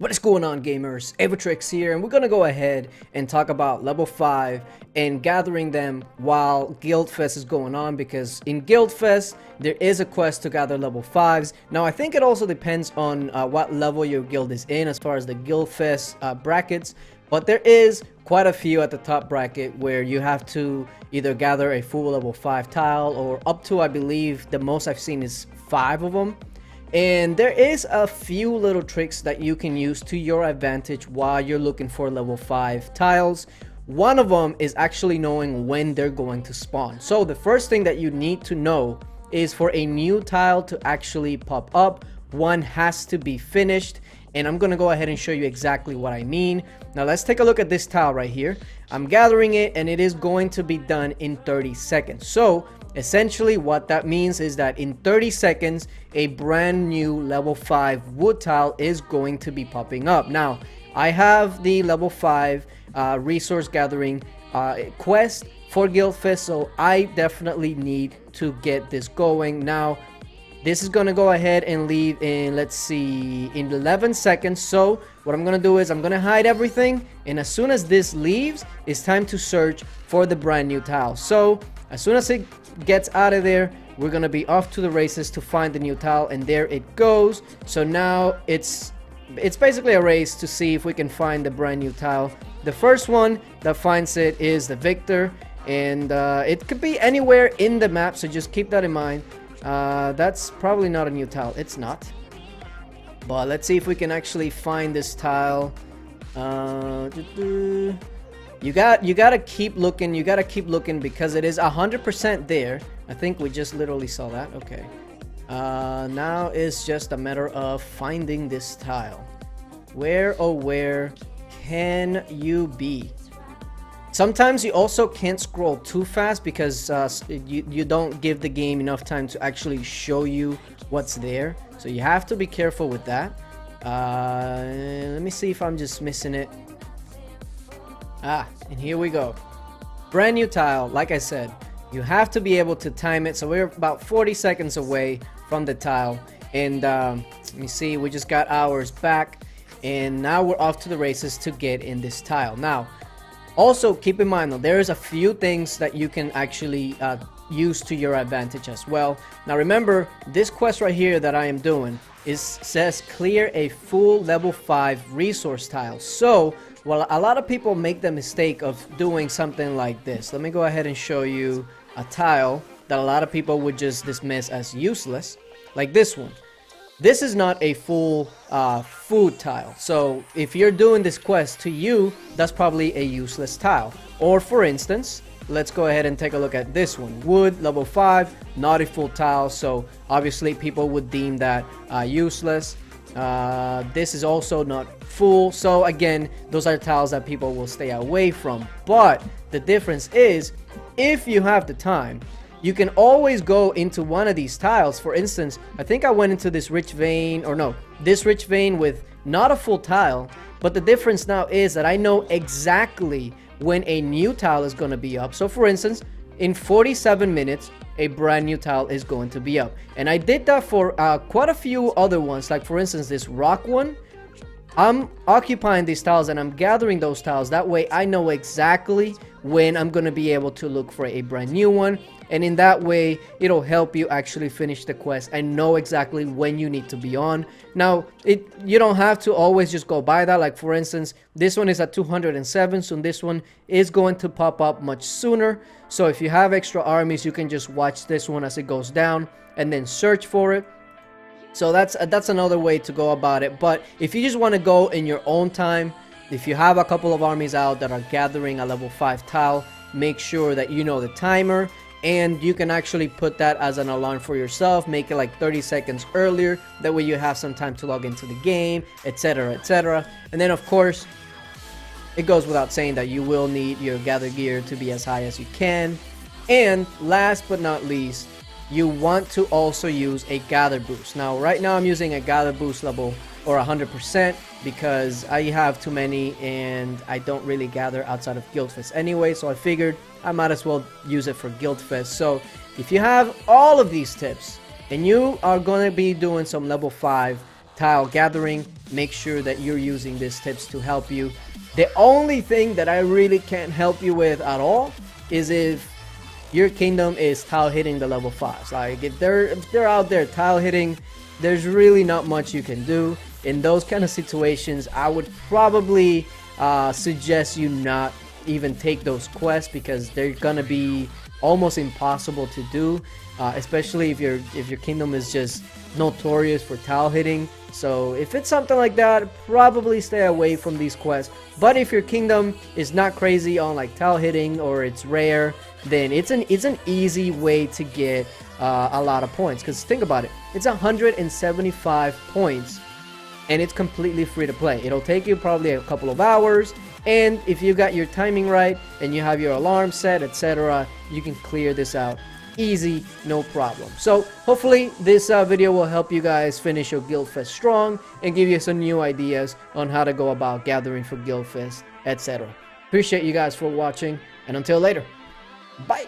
What is going on, gamers? Aevatrex here, and we're gonna go ahead and talk about level 5 and gathering them while Guild Fest is going on, because in Guild Fest there is a quest to gather level 5s. Now I think it also depends on what level your guild is in as far as the Guild Fest brackets, but there is quite a few at the top bracket where you have to either gather a full level 5 tile or up to, I believe the most I've seen is 5 of them. And there is a few little tricks that you can use to your advantage while you're looking for level 5 tiles. One of them is actually knowing when they're going to spawn. So the first thing that you need to know is for a new tile to actually pop up, one has to be finished. And I'm going to go ahead and show you exactly what I mean. Now let's take a look at this tile right here. I'm gathering it and it is going to be done in 30 seconds. So essentially what that means is that in 30 seconds a brand new level 5 wood tile is going to be popping up. Now I have the level 5 resource gathering quest for Guild Fest, so I definitely need to get this going. Now this is going to go ahead and leave in, let's see, in 11 seconds. So what I'm going to do is I'm going to hide everything, and as soon as this leaves, it's time to search for the brand new tile. So as soon as it gets out of there, we're going to be off to the races to find the new tile, and there it goes. So now it's basically a race to see if we can find the brand new tile. The first one that finds it is the victor, and it could be anywhere in the map, so just keep that in mind. That's probably not a new tile. It's not. But let's see if we can actually find this tile. You gotta keep looking. You gotta keep looking because it is 100% there. I think we just literally saw that. Okay. Now it's just a matter of finding this tile. Where, oh where can you be? Sometimes you also can't scroll too fast because you don't give the game enough time to actually show you what's there. So you have to be careful with that. Let me see if I'm just missing it. And here we go. Brand new tile. Like I said, you have to be able to time it. So we're about 40 seconds away from the tile. And let me see, we just got ours back. And now we're off to the races to get in this tile. Now, also keep in mind though, there's a few things that you can actually use to your advantage as well. Now remember, this quest right here that I am doing says clear a full level 5 resource tile. So well, a lot of people make the mistake of doing something like this. Let me go ahead and show you a tile that a lot of people would just dismiss as useless, like this one. This is not a full food tile. So if you're doing this quest, to you, that's probably a useless tile. Or for instance, let's go ahead and take a look at this one. Wood, level 5, not a full tile. So obviously people would deem that useless. This is also not full. So again, those are tiles that people will stay away from. But the difference is, if you have the time, you can always go into one of these tiles. For instance, I think I went into this rich vein, or no, this rich vein with not a full tile, but the difference now is that I know exactly when a new tile is going to be up. So for instance, in 47 minutes, a brand new tile is going to be up. And I did that for quite a few other ones, like for instance, this rock one. I'm occupying these tiles and I'm gathering those tiles. That way I know exactly when I'm going to be able to look for a brand new one. And in that way, it'll help you actually finish the quest and know exactly when you need to be on. Now, you don't have to always just go by that. Like for instance, this one is at 207, so this one is going to pop up much sooner. So if you have extra armies, you can just watch this one as it goes down and then search for it. So that's another way to go about it. But if you just want to go in your own time, if you have a couple of armies out that are gathering a level 5 tile, make sure that you know the timer. And you can actually put that as an alarm for yourself, make it like 30 seconds earlier. That way you have some time to log into the game, etc, etc. And then of course, it goes without saying that you will need your gather gear to be as high as you can. And last but not least, you want to also use a gather boost. Now right now I'm using a gather boost level or 100% because I have too many and I don't really gather outside of Guild Fest anyway, so I figured I might as well use it for Guild Fest. So if you have all of these tips and you are going to be doing some level 5 tile gathering, make sure that you're using these tips to help you. The only thing that I really can't help you with at all is if your kingdom is tile hitting the level 5s. Like if they're out there tile hitting, there's really not much you can do. In those kind of situations, I would probably suggest you not even take those quests, because they're gonna be almost impossible to do, especially if your kingdom is just notorious for tile hitting. So if it's something like that, probably stay away from these quests. But if your kingdom is not crazy on like tile hitting, or it's rare, then it's an easy way to get a lot of points. Because think about it, it's 175 points and it's completely free to play. It'll take you probably a couple of hours, and if you got your timing right and you have your alarm set, etc., you can clear this out easy, no problem. So hopefully this video will help you guys finish your Guildfest strong and give you some new ideas on how to go about gathering for Guildfest, etc. Appreciate you guys for watching, and until later, bye.